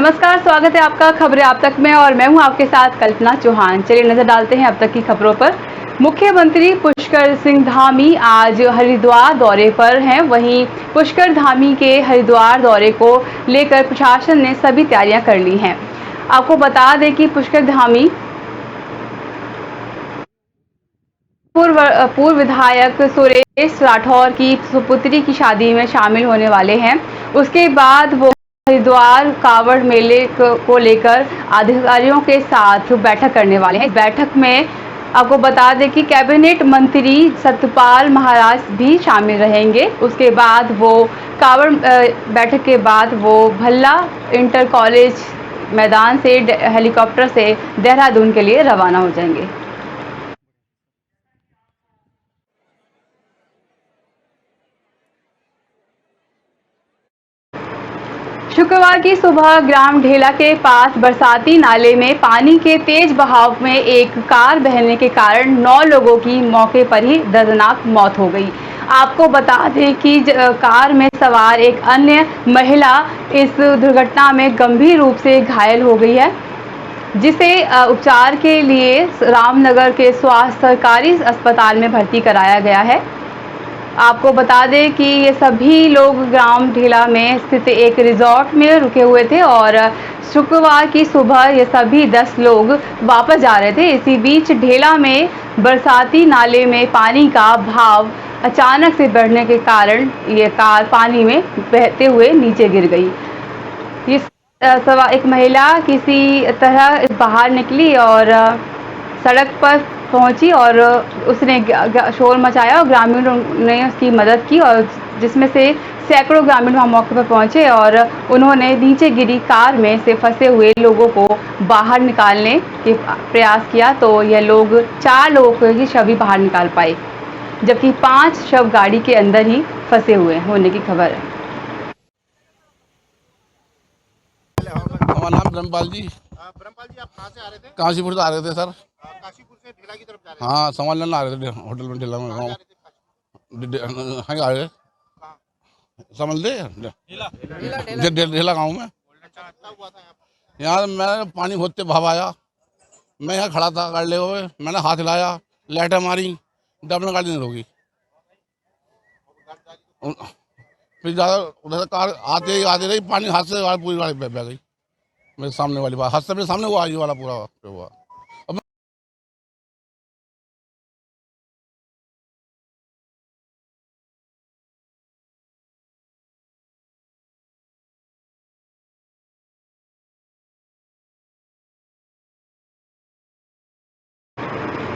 नमस्कार, स्वागत है आपका खबरें आप तक में और मैं हूं आपके साथ कल्पना चौहान। चलिए नजर डालते हैं अब तक की खबरों पर। मुख्यमंत्री पुष्कर सिंह धामी आज हरिद्वार दौरे पर हैं। वहीं पुष्कर धामी के हरिद्वार दौरे को लेकर प्रशासन ने सभी तैयारियां कर ली हैं। आपको बता दें कि पुष्कर धामी पूर्व विधायक सुरेश राठौर की सुपुत्री की शादी में शामिल होने वाले हैं। उसके बाद वो हरिद्वार कांवड़ मेले को लेकर अधिकारियों के साथ बैठक करने वाले हैं। इस बैठक में आपको बता दें कि कैबिनेट मंत्री सतपाल महाराज भी शामिल रहेंगे। उसके बाद वो कांवड़ बैठक के बाद वो भल्ला इंटर कॉलेज मैदान से हेलीकॉप्टर से देहरादून के लिए रवाना हो जाएंगे। शुक्रवार की सुबह ग्राम ढेला के पास बरसाती नाले में पानी के तेज बहाव में एक कार बहने के कारण 9 लोगों की मौके पर ही दर्दनाक मौत हो गई। आपको बता दें कि कार में सवार एक अन्य महिला इस दुर्घटना में गंभीर रूप से घायल हो गई है, जिसे उपचार के लिए रामनगर के सरकारी अस्पताल में भर्ती कराया गया है। आपको बता दें कि ये सभी लोग ग्राम ढेला में स्थित एक रिजॉर्ट में रुके हुए थे और शुक्रवार की सुबह ये सभी 10 लोग वापस जा रहे थे। इसी बीच ढेला में बरसाती नाले में पानी का बहाव अचानक से बढ़ने के कारण ये कार पानी में बहते हुए नीचे गिर गई। एक महिला किसी तरह बाहर निकली और सड़क पर पहुंची और उसने शोर मचाया और ग्रामीणों ने उसकी मदद की, और जिसमें से सैकड़ों ग्रामीण वहां मौके पर पहुंचे और उन्होंने नीचे गिरी कार में से फंसे हुए लोगों को बाहर निकालने के प्रयास किया। तो यह लोग 4 लोगों की शव ही बाहर निकाल पाए, जबकि 5 शव गाड़ी के अंदर ही फंसे हुए होने की खबर है। हमारा नाम ब्रह्मपाल जी। ब्रह्मपाल जी, आप कहाँ से आ रहे थे? काशीपुर से आ रहे थे सर। काशीपुर से ढेला की तरफ जा रहे थे? हाँ, सामान लेना आ रहे थे होटल में ढेला में। कहाँ जा रहे थे? आ रहे कहाँ? समझ दे ढेला गाँव में। अच्छा, अच्छा हुआ था यहाँ पर? यहाँ मैं पानी खोदते भाव आया, मैं यहाँ खड़ा था गाड़ी ले हुए, मैंने हाथ हिलाया, लाइटें मारी, तब अपने गाड़ी नहीं रोकी। फिर ज़्यादा उधर से कार आते रही, पानी हाथ से पूरी गाड़ी बह गई। मेरे सामने वाली बात, हाथ से मेरे सामने वो आई वाला पूरा हुआ।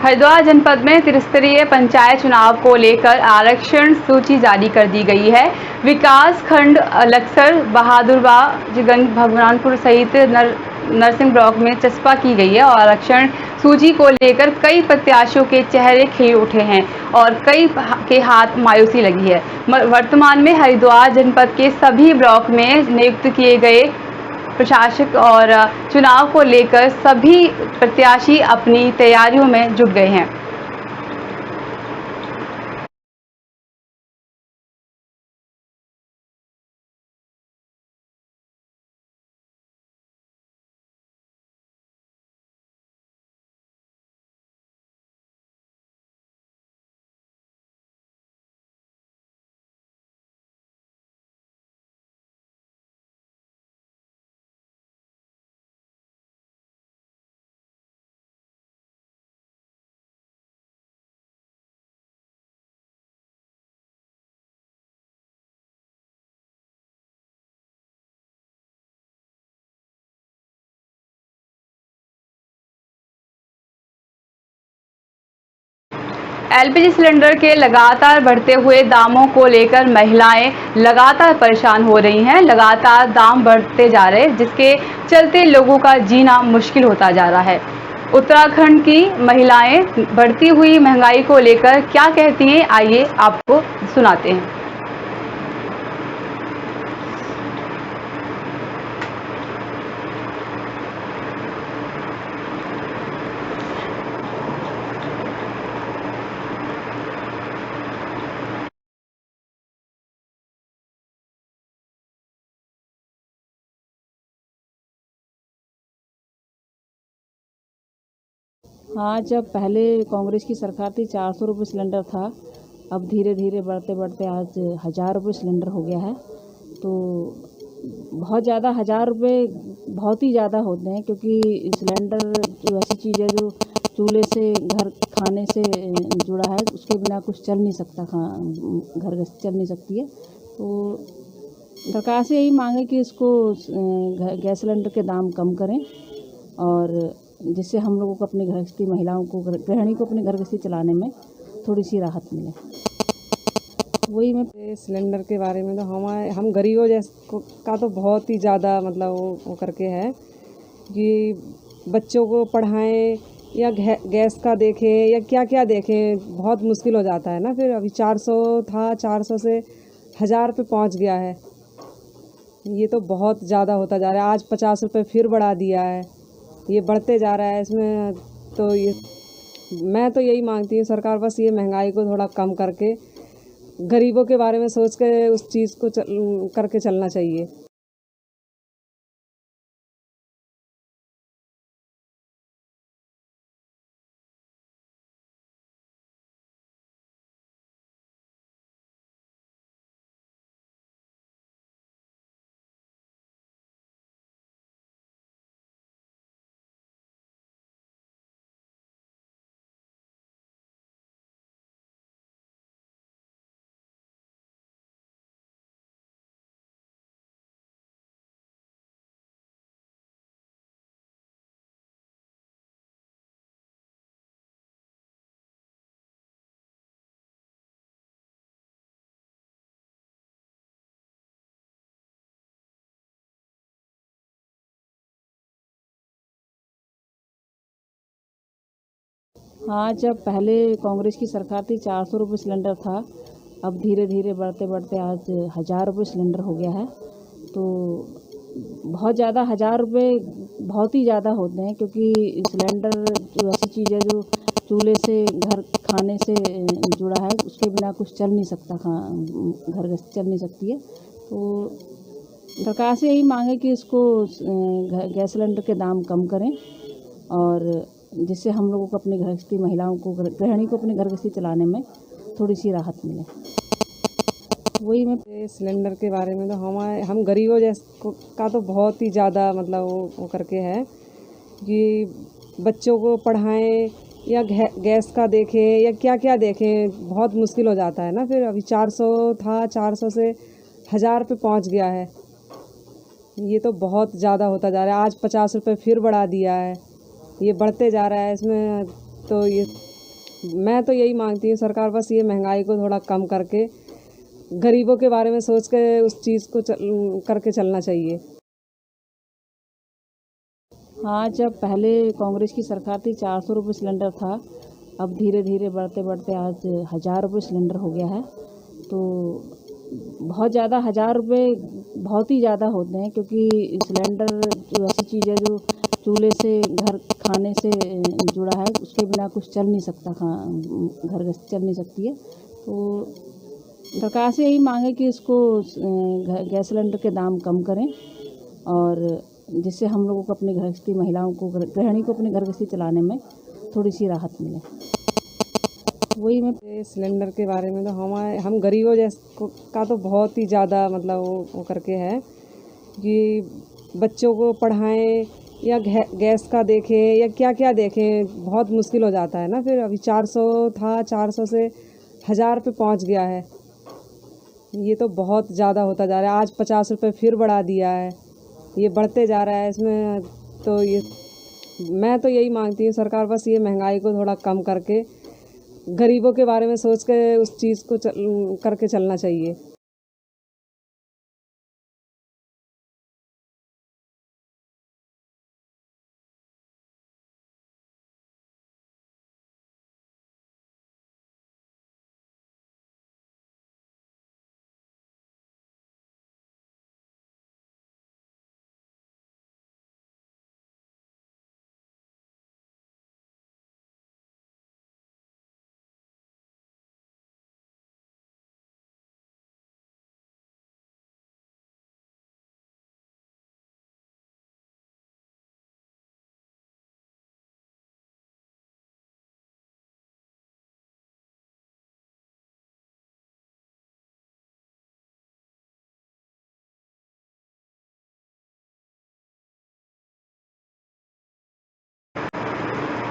हरिद्वार जनपद में त्रिस्तरीय पंचायत चुनाव को लेकर आरक्षण सूची जारी कर दी गई है। विकास खंड लक्सर, बहादुरगंज, भगवानपुर सहित नरसिंह ब्लॉक में चस्पा की गई है और आरक्षण सूची को लेकर कई प्रत्याशियों के चेहरे खिल उठे हैं और कई के हाथ मायूसी लगी है। वर्तमान में हरिद्वार जनपद के सभी ब्लॉक में नियुक्त किए गए प्रशासक और चुनाव को लेकर सभी प्रत्याशी अपनी तैयारियों में जुट गए हैं। एलपीजी सिलेंडर के लगातार बढ़ते हुए दामों को लेकर महिलाएं लगातार परेशान हो रही हैं। लगातार दाम बढ़ते जा रहे हैं, जिसके चलते लोगों का जीना मुश्किल होता जा रहा है। उत्तराखंड की महिलाएं बढ़ती हुई महंगाई को लेकर क्या कहती हैं, आइए आपको सुनाते हैं। हाँ, जब पहले कांग्रेस की सरकार थी 400 रुपये सिलेंडर था। अब धीरे धीरे बढ़ते बढ़ते आज 1000 रुपये सिलेंडर हो गया है। तो बहुत ज़्यादा 1000 रुपये बहुत ही ज़्यादा होते हैं, क्योंकि सिलेंडर जो ऐसी चीज़ है जो चूल्हे से घर खाने से जुड़ा है, उसके बिना कुछ चल नहीं सकता, घर गृहस्थी चल नहीं सकती है। तो सरकार से यही मांग है कि इसको गैस सिलेंडर के दाम कम करें, और जिससे हम लोगों को अपनी गृहस्थी महिलाओं को गृहिणी को अपनी घर गृहस्थी चलाने में थोड़ी सी राहत मिले। वही मैं सिलेंडर के बारे में तो हम गरीबों का तो बहुत ही ज़्यादा मतलब वो करके है कि बच्चों को पढ़ाएं या गैस का देखें या क्या क्या देखें, बहुत मुश्किल हो जाता है ना। फिर अभी 400 था, 400 से 1000 पे पहुंच गया है। ये तो बहुत ज़्यादा होता जा रहा है। आज 50 रुपये फिर बढ़ा दिया है। ये बढ़ते जा रहा है इसमें। तो ये मैं तो यही मांगती हूँ, सरकार बस ये महंगाई को थोड़ा कम करके गरीबों के बारे में सोच के उस चीज़ को करके चलना चाहिए। हाँ, जब पहले कांग्रेस की सरकार थी 400 रुपये सिलेंडर था। अब धीरे धीरे बढ़ते बढ़ते आज 1000 रुपये सिलेंडर हो गया है। तो बहुत ज़्यादा 1000 रुपये बहुत ही ज़्यादा होते हैं, क्योंकि सिलेंडर जो ऐसी चीज़ है जो चूल्हे से घर खाने से जुड़ा है, उसके बिना कुछ चल नहीं सकता, घर गृहस्थी चल नहीं सकती है। तो सरकार से यही मांग है कि इसको गैस सिलेंडर के दाम कम करें, और जिससे हम लोगों को अपनी गृहस्थी महिलाओं को गृहिणी को अपनी घर गृहस्थी चलाने में थोड़ी सी राहत मिले। वही मैं सिलेंडर के बारे में तो हम गरीबों का तो बहुत ही ज़्यादा मतलब वो करके है कि बच्चों को पढ़ाएं या गैस का देखें या क्या क्या देखें, बहुत मुश्किल हो जाता है ना। फिर अभी 400 था, 400 से 1000 पे पहुंच गया है। ये तो बहुत ज़्यादा होता जा रहा है। आज 50 रुपये फिर बढ़ा दिया है। ये बढ़ते जा रहा है इसमें। तो ये मैं तो यही मांगती हूँ, सरकार बस ये महंगाई को थोड़ा कम करके गरीबों के बारे में सोच के उस चीज़ को करके चलना चाहिए। हाँ, जब पहले कांग्रेस की सरकार थी 400 रुपये सिलेंडर था। अब धीरे धीरे बढ़ते बढ़ते आज 1000 रुपये सिलेंडर हो गया है। तो बहुत ज़्यादा 1000 रुपये बहुत ही ज़्यादा होते हैं, क्योंकि सिलेंडर जो ऐसी चीज़ है जो चूल्हे से घर खाने से जुड़ा है, उसके बिना कुछ चल नहीं सकता, घर गृहस्थी चल नहीं सकती है। तो सरकार से यही मांग है कि इसको गैस सिलेंडर के दाम कम करें, और जिससे हम लोगों को अपनी गृहस्थी महिलाओं को गृहिणी को अपनी घर गृहस्थी चलाने में थोड़ी सी राहत मिले। वही मैं सिलेंडर के बारे में तो हम गरीबों का तो बहुत ही ज़्यादा मतलब वो करके है कि बच्चों को पढ़ाएं या गैस का देखें या क्या क्या देखें, बहुत मुश्किल हो जाता है ना। फिर अभी 400 था, 400 से 1000 पे पहुंच गया है। ये तो बहुत ज़्यादा होता जा रहा है। आज 50 रुपये फिर बढ़ा दिया है। ये बढ़ते जा रहा है इसमें। तो ये मैं तो यही मांगती हूँ, सरकार बस ये महंगाई को थोड़ा कम करके गरीबों के बारे में सोच के उस चीज़ को करके चलना चाहिए।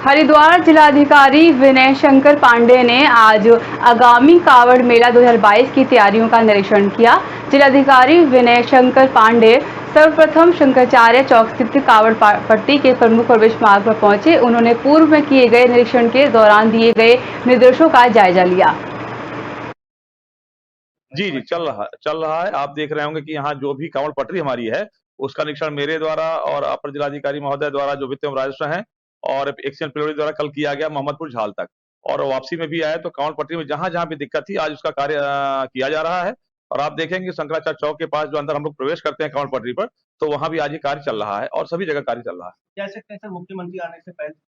हरिद्वार जिलाधिकारी विनय शंकर पांडे ने आज आगामी कावड़ मेला 2022 की तैयारियों का निरीक्षण किया। जिलाधिकारी विनय शंकर पांडे सर्वप्रथम शंकराचार्य चौक स्थित कावड़ पट्टी के प्रमुख प्रवेश मार्ग पर पहुंचे। उन्होंने पूर्व में किए गए निरीक्षण के दौरान दिए गए निर्देशों का जायजा लिया। जी चल रहा है। आप देख रहे होंगे कि यहाँ जो भी कावड़ पटरी हमारी है उसका निरीक्षण मेरे द्वारा और अपर जिलाधिकारी महोदय द्वारा जो वित्त एवं राजस्व है और एक्शन प्रियोरी द्वारा कल किया गया मोहम्मदपुर झाल तक, और वापसी में भी आया तो कावड़ पटरी में जहां जहां भी दिक्कत थी आज उसका कार्य किया जा रहा है। और आप देखेंगे शंकराचार्य चौक के पास जो अंदर हम लोग प्रवेश करते हैं कावड़ पटरी पर, तो वहां भी आज ये कार्य चल रहा है और सभी जगह कार्य चल रहा है। कह सकते हैं सर मुख्यमंत्री आने से पहले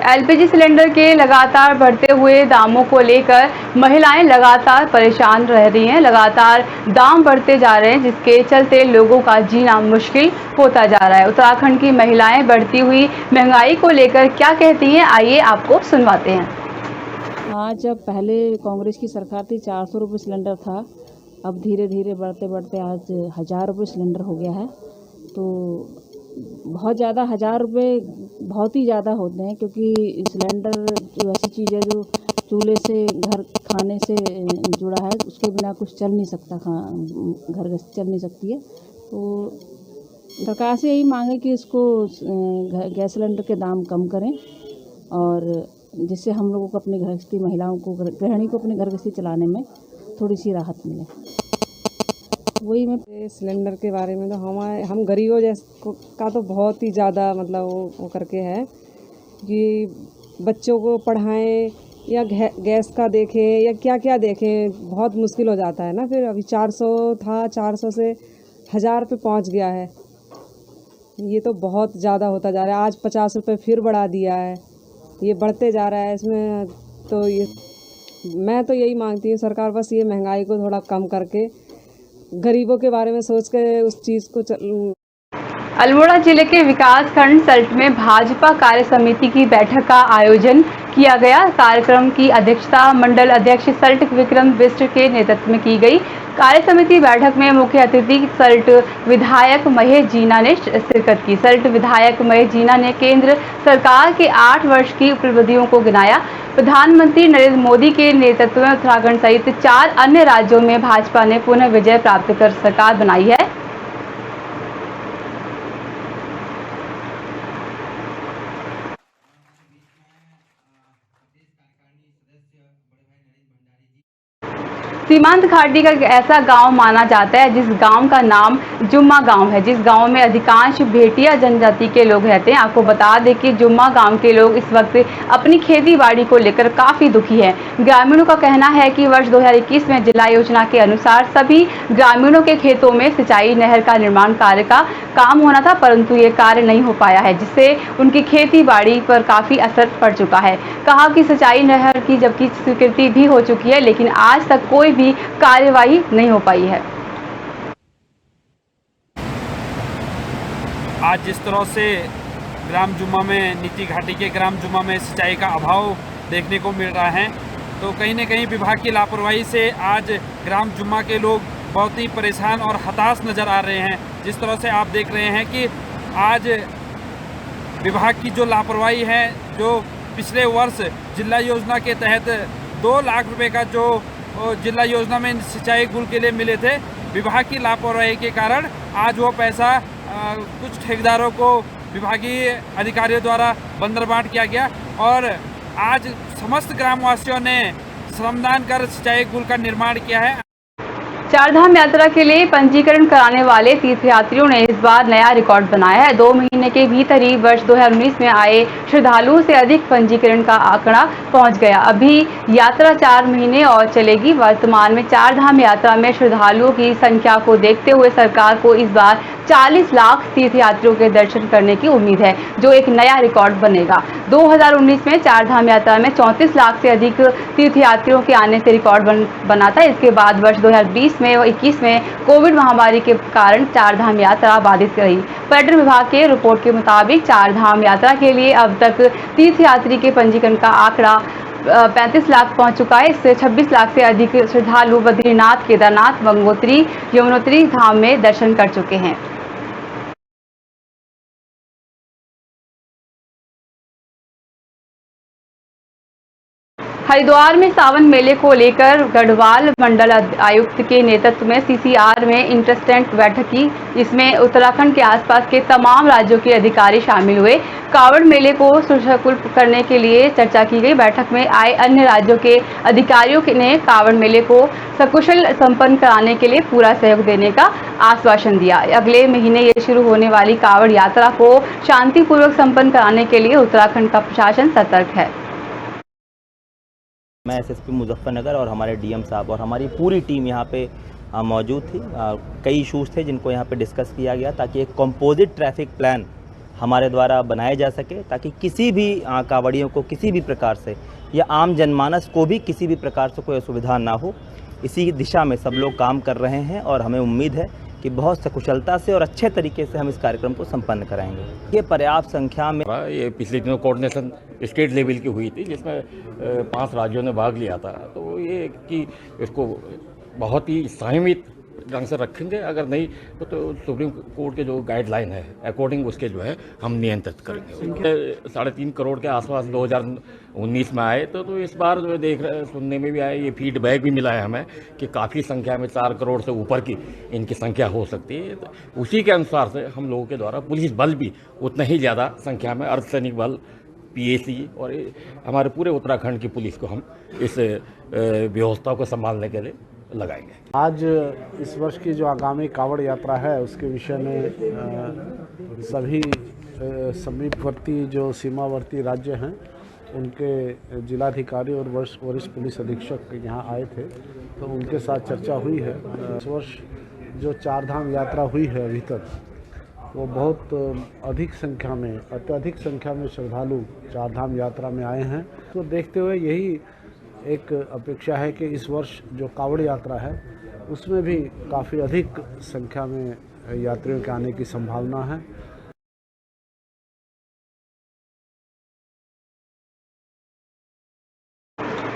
एलपीजी सिलेंडर के लगातार बढ़ते हुए दामों को लेकर महिलाएं लगातार परेशान रह रही हैं। लगातार दाम बढ़ते जा रहे हैं, जिसके चलते लोगों का जीना मुश्किल होता जा रहा है। उत्तराखंड की महिलाएं बढ़ती हुई महंगाई को लेकर क्या कहती हैं, आइए आपको सुनवाते हैं। हाँ, जब पहले कांग्रेस की सरकार थी 400 रुपये सिलेंडर था, अब धीरे धीरे बढ़ते बढ़ते आज 1000 रुपये सिलेंडर हो गया है। तो बहुत ज़्यादा 1000 रुपये बहुत ही ज़्यादा होते हैं, क्योंकि सिलेंडर जो ऐसी चीज़ है जो चूल्हे से घर खाने से जुड़ा है, उसके बिना कुछ चल नहीं सकता, घर गृहस्थी चल नहीं सकती है। तो सरकार से यही मांगे कि इसको गैस सिलेंडर के दाम कम करें, और जिससे हम लोगों को अपनी गृहस्थी महिलाओं को गृहिणी को अपनी घर गृहस्थी चलाने में थोड़ी सी राहत मिले। वही मैं सिलेंडर के बारे में तो हम गरीबों जैसे का तो बहुत ही ज़्यादा मतलब वो करके है कि बच्चों को पढ़ाएं या गैस का देखें या क्या क्या देखें, बहुत मुश्किल हो जाता है ना। फिर अभी 400 था, 400 से 1000 पे पहुंच गया है। ये तो बहुत ज़्यादा होता जा रहा है। आज 50 रुपये फिर बढ़ा दिया है, ये बढ़ते जा रहा है। इसमें तो ये मैं तो यही मांगती हूँ सरकार बस ये महंगाई को थोड़ा कम करके गरीबों के बारे में सोच के उस चीज़ को अल्मोड़ा जिले के विकास खंड सल्ट में भाजपा कार्य समिति की बैठक का आयोजन किया गया। कार्यक्रम की अध्यक्षता मंडल अध्यक्ष सल्ट विक्रम बिष्ट के नेतृत्व में की गई। कार्य समिति बैठक में मुख्य अतिथि सल्ट विधायक महेश जीना ने शिरकत की। सल्ट विधायक महेश जीना ने केंद्र सरकार के 8 वर्ष की उपलब्धियों को गिनाया। प्रधानमंत्री नरेंद्र मोदी के नेतृत्व में उत्तराखंड सहित 4 अन्य राज्यों में भाजपा ने पुनः विजय प्राप्त कर सरकार बनाई है। सीमांत घाटी का एक ऐसा गांव माना जाता है जिस गांव का नाम जुम्मा गांव है, जिस गांव में अधिकांश भेटिया जनजाति के लोग रहते हैं। आपको बता दें कि जुम्मा गांव के लोग इस वक्त अपनी खेती बाड़ी को लेकर काफी दुखी हैं। ग्रामीणों का कहना है कि वर्ष 2021 में जिला योजना के अनुसार सभी ग्रामीणों के खेतों में सिंचाई नहर का निर्माण कार्य का काम होना था, परंतु ये कार्य नहीं हो पाया है, जिससे उनकी खेती बाड़ी पर काफी असर पड़ चुका है। कहा कि सिंचाई नहर की जबकि स्वीकृति भी हो चुकी है, लेकिन आज तक कोई भी कार्यवाही नहीं हो पाई है। आज जिस तरह से ग्राम जुम्मा में नीति घाटी के ग्राम जुम्मा में सिंचाई का अभाव देखने को मिल रहा है, तो कहीं न कहीं विभाग की लापरवाही से आज ग्राम जुम्मा के लोग बहुत ही परेशान और हताश नज़र आ रहे हैं। जिस तरह से आप देख रहे हैं कि आज विभाग की जो लापरवाही है, जो पिछले वर्ष जिला योजना के तहत 2 लाख रुपए का जो जिला योजना में सिंचाई गुल के लिए मिले थे, विभाग की लापरवाही के कारण आज वो पैसा कुछ ठेकेदारों को विभागीय अधिकारियों द्वारा बंदरबांट किया गया और आज समस्त ग्रामवासियों ने श्रमदान कर सिंचाई गुल का निर्माण किया है। चारधाम यात्रा के लिए पंजीकरण कराने वाले तीर्थयात्रियों ने इस बार नया रिकॉर्ड बनाया है। 2 महीने के भीतर ही वर्ष 2019 में आए श्रद्धालुओं से अधिक पंजीकरण का आंकड़ा पहुंच गया। अभी यात्रा 4 महीने और चलेगी। वर्तमान में चारधाम यात्रा में श्रद्धालुओं की संख्या को देखते हुए सरकार को इस बार 40 लाख तीर्थयात्रियों के दर्शन करने की उम्मीद है, जो एक नया रिकॉर्ड बनेगा। 2019 में चारधाम यात्रा में 34 लाख से अधिक तीर्थयात्रियों के आने से रिकॉर्ड बना था। इसके बाद वर्ष 2020 में और 21 में कोविड महामारी के कारण चारधाम यात्रा बाधित रही। पर्यटन विभाग के रिपोर्ट के मुताबिक चारधाम यात्रा के लिए अब तक तीर्थयात्री के पंजीकरण का आंकड़ा 35 लाख पहुंच चुका है। इससे 26 लाख से अधिक श्रद्धालु बद्रीनाथ, केदारनाथ, गंगोत्री, यमुनोत्री धाम में दर्शन कर चुके हैं। हरिद्वार में सावन मेले को लेकर गढ़वाल मंडल आयुक्त के नेतृत्व में सीसीआर में इंटरेस्टेंट बैठक की, जिसमें उत्तराखंड के आसपास के तमाम राज्यों के अधिकारी शामिल हुए। कावड़ मेले को सुशकुल करने के लिए चर्चा की गई। बैठक में आए अन्य राज्यों के अधिकारियों ने कावड़ मेले को सकुशल संपन्न कराने के लिए पूरा सहयोग देने का आश्वासन दिया। अगले महीने ये शुरू होने वाली कावड़ यात्रा को शांतिपूर्वक संपन्न कराने के लिए उत्तराखंड का प्रशासन सतर्क है। मैं एसएसपी मुजफ्फरनगर और हमारे डीएम साहब और हमारी पूरी टीम यहाँ पे मौजूद थी। कई इशूज़ थे जिनको यहाँ पे डिस्कस किया गया, ताकि एक कंपोजिट ट्रैफिक प्लान हमारे द्वारा बनाया जा सके, ताकि किसी भी कांवड़ियों को किसी भी प्रकार से या आम जनमानस को भी किसी भी प्रकार से कोई असुविधा ना हो। इसी दिशा में सब लोग काम कर रहे हैं और हमें उम्मीद है कि बहुत सकुशलता से और अच्छे तरीके से हम इस कार्यक्रम को संपन्न कराएंगे। ये पर्याप्त संख्या में ये पिछले दिनों कोऑर्डिनेशन स्टेट लेवल की हुई थी, जिसमें 5 राज्यों ने भाग लिया था। तो ये कि इसको बहुत ही संयमित ढंग से रखेंगे, अगर नहीं तो सुप्रीम कोर्ट के जो गाइडलाइन है अकॉर्डिंग उसके जो है हम नियंत्रित करेंगे। 3.5 करोड़ के आसपास 2019 में आए, तो इस बार जो देख रहे सुनने में भी आया, ये फीडबैक भी मिला है हमें कि काफ़ी संख्या में 4 करोड़ से ऊपर की इनकी संख्या हो सकती है। तो उसी के अनुसार से हम लोगों के द्वारा पुलिस बल भी उतना ही ज़्यादा संख्या में, अर्धसैनिक बल, पीएसी और हमारे पूरे उत्तराखंड की पुलिस को हम इस व्यवस्था को संभालने के लिए लगाएंगे। आज इस वर्ष की जो आगामी कावड़ यात्रा है उसके विषय में सभी समीपवर्ती जो सीमावर्ती राज्य हैं उनके जिलाधिकारी और वरिष्ठ पुलिस अधीक्षक यहाँ आए थे, तो उनके साथ चर्चा हुई है। इस वर्ष जो 4 धाम यात्रा हुई है अभी तक, वो बहुत अधिक संख्या में, अत्यधिक संख्या में श्रद्धालु 4 धाम यात्रा में आए हैं। तो देखते हुए यही एक अपेक्षा है कि इस वर्ष जो कावड़ यात्रा है उसमें भी काफ़ी अधिक संख्या में यात्रियों के आने की संभावना है।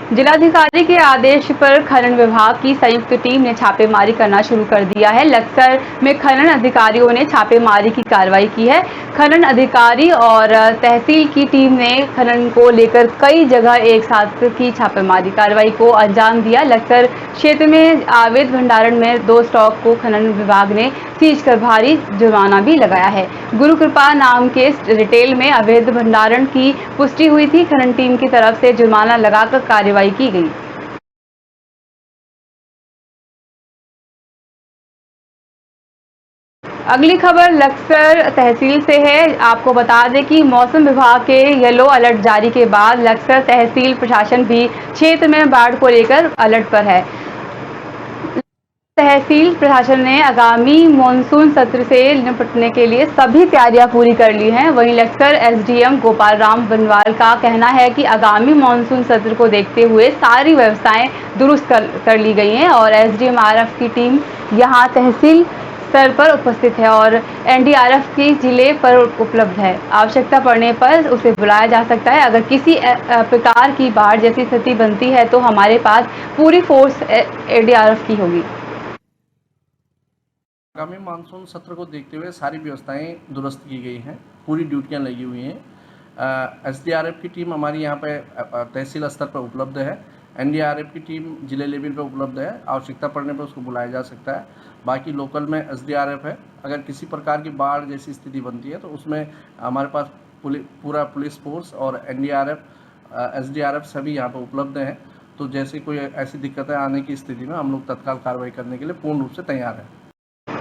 जिलाधिकारी के आदेश पर खनन विभाग की संयुक्त टीम ने छापेमारी करना शुरू कर दिया है। लक्सर में खनन अधिकारियों ने छापेमारी की कार्रवाई की है। खनन अधिकारी और तहसील की टीम ने खनन को लेकर कई जगह एक साथ की छापेमारी कार्रवाई को अंजाम दिया। लक्सर क्षेत्र में अवैध भंडारण में 2 स्टॉक को खनन विभाग ने सीज कर भारी जुर्माना भी लगाया है। गुरु कृपा नाम के रिटेल में अवैध भंडारण की पुष्टि हुई थी। खनन टीम की तरफ से जुर्माना लगाकर कार्रवाई की गई। अगली खबर लक्सर तहसील से है। आपको बता दें कि मौसम विभाग के येलो अलर्ट जारी के बाद लक्सर तहसील प्रशासन भी क्षेत्र में बाढ़ को लेकर अलर्ट पर है। तहसील प्रशासन ने आगामी मॉनसून सत्र से निपटने के लिए सभी तैयारियां पूरी कर ली हैं। वहीं लक्सर एसडीएम गोपाल राम बनवाल का कहना है कि आगामी मॉनसून सत्र को देखते हुए सारी व्यवस्थाएं दुरुस्त कर ली गई हैं और एसडीएमआरएफ की टीम यहां तहसील स्तर पर उपस्थित है और एनडीआरएफ की जिले पर उपलब्ध है। आवश्यकता पड़ने पर उसे बुलाया जा सकता है। अगर किसी प्रकार की बाढ़ जैसी स्थिति बनती है तो हमारे पास पूरी फोर्स एनडीआरएफ की होगी। आगामी मानसून सत्र को देखते हुए सारी व्यवस्थाएं दुरुस्त की गई हैं, पूरी ड्यूटियां लगी हुई हैं। एसडीआरएफ की टीम हमारी यहाँ पे तहसील स्तर पर उपलब्ध है। एनडीआरएफ की टीम जिले लेवल पर उपलब्ध है। आवश्यकता पड़ने पर उसको बुलाया जा सकता है। बाकी लोकल में एसडीआरएफ है। अगर किसी प्रकार की बाढ़ जैसी स्थिति बनती है तो उसमें हमारे पास पूरा पुलिस फोर्स और एनडीआरएफ, एसडीआरएफ सभी यहाँ पर उपलब्ध हैं। तो जैसे कोई ऐसी दिक्कतें आने की स्थिति में हम लोग तत्काल कार्रवाई करने के लिए पूर्ण रूप से तैयार हैं।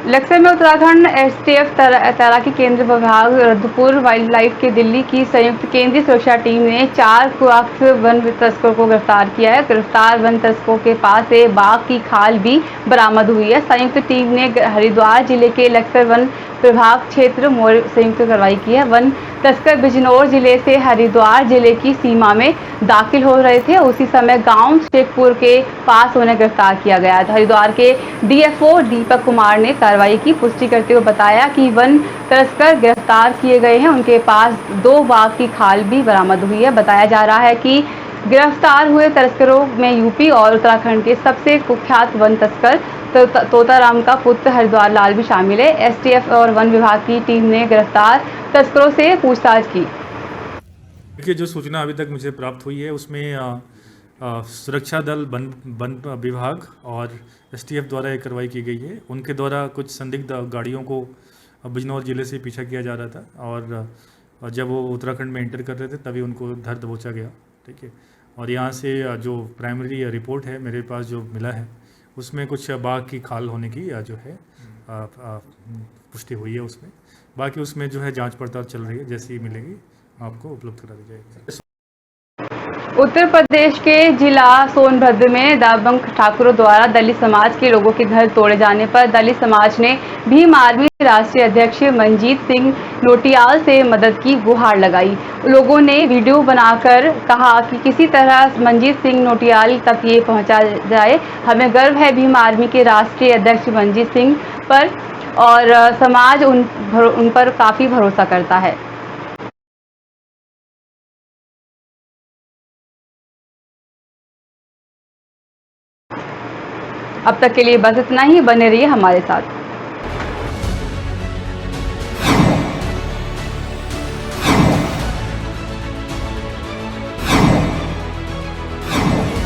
लक्सर में उत्तराखंड एसटीएफ तैराकी केंद्र विभाग रुद्रपुर वाइल्ड लाइफ के दिल्ली की संयुक्त केंद्रीय सुरक्षा टीम ने 4 कुआक्स वन तस्करों को गिरफ्तार किया है। गिरफ्तार वन तस्करों के पास से बाघ की खाल भी बरामद हुई है। संयुक्त टीम ने हरिद्वार जिले के लक्सर वन प्रभाग क्षेत्र में संयुक्त कार्रवाई की है। वन तस्कर बिजनौर जिले से हरिद्वार जिले की सीमा में दाखिल हो रहे थे। उसी समय गांव शेखपुर के पास उन्हें गिरफ्तार किया गया। हरिद्वार के डीएफओ दीपक कुमार ने कार्रवाई की पुष्टि करते हुए बताया कि वन तस्कर गिरफ्तार किए गए हैं। उनके पास 2 बाघ की खाल भी बरामद हुई है। बताया जा रहा है कि गिरफ्तार हुए तस्करों में यूपी और उत्तराखंड के सबसे कुख्यात वन तस्कर तोताराम का पुत्र हरिद्वार लाल भी शामिल है। एसटीएफ और वन विभाग की टीम ने गिरफ्तार तस्करों से पूछताछ की। देखिए, जो सूचना अभी तक मुझे प्राप्त हुई है उसमें सुरक्षा दल, वन विभाग और एसटीएफ द्वारा एक कार्रवाई की गई है। उनके द्वारा कुछ संदिग्ध गाड़ियों को बिजनौर जिले से पीछा किया जा रहा था और जब वो उत्तराखंड में एंटर कर रहे थे तभी उनको धर दबोचा गया। ठीक है, और यहाँ से जो प्राइमरी रिपोर्ट है मेरे पास जो मिला है उसमें कुछ बाघ की खाल होने की जो है पुष्टि हुई है उसमें। बाकी उसमें जो है जांच पड़ताल चल रही है, जैसी मिलेगी आपको उपलब्ध करा दी जाएगी। उत्तर प्रदेश के जिला सोनभद्र में दबंग ठाकुरों द्वारा दलित समाज के लोगों के घर तोड़े जाने पर दलित समाज ने भीम आर्मी राष्ट्रीय अध्यक्ष मंजीत सिंह नोटियाल से मदद की गुहार लगाई। लोगों ने वीडियो बनाकर कहा कि किसी तरह मंजीत सिंह नोटियाल तक ये पहुंचा जाए। हमें गर्व है भीम आर्मी के राष्ट्रीय अध्यक्ष मंजीत सिंह पर और समाज उन पर काफ़ी भरोसा करता है। अब तक के लिए बस इतना ही। बने रहिए हमारे साथ।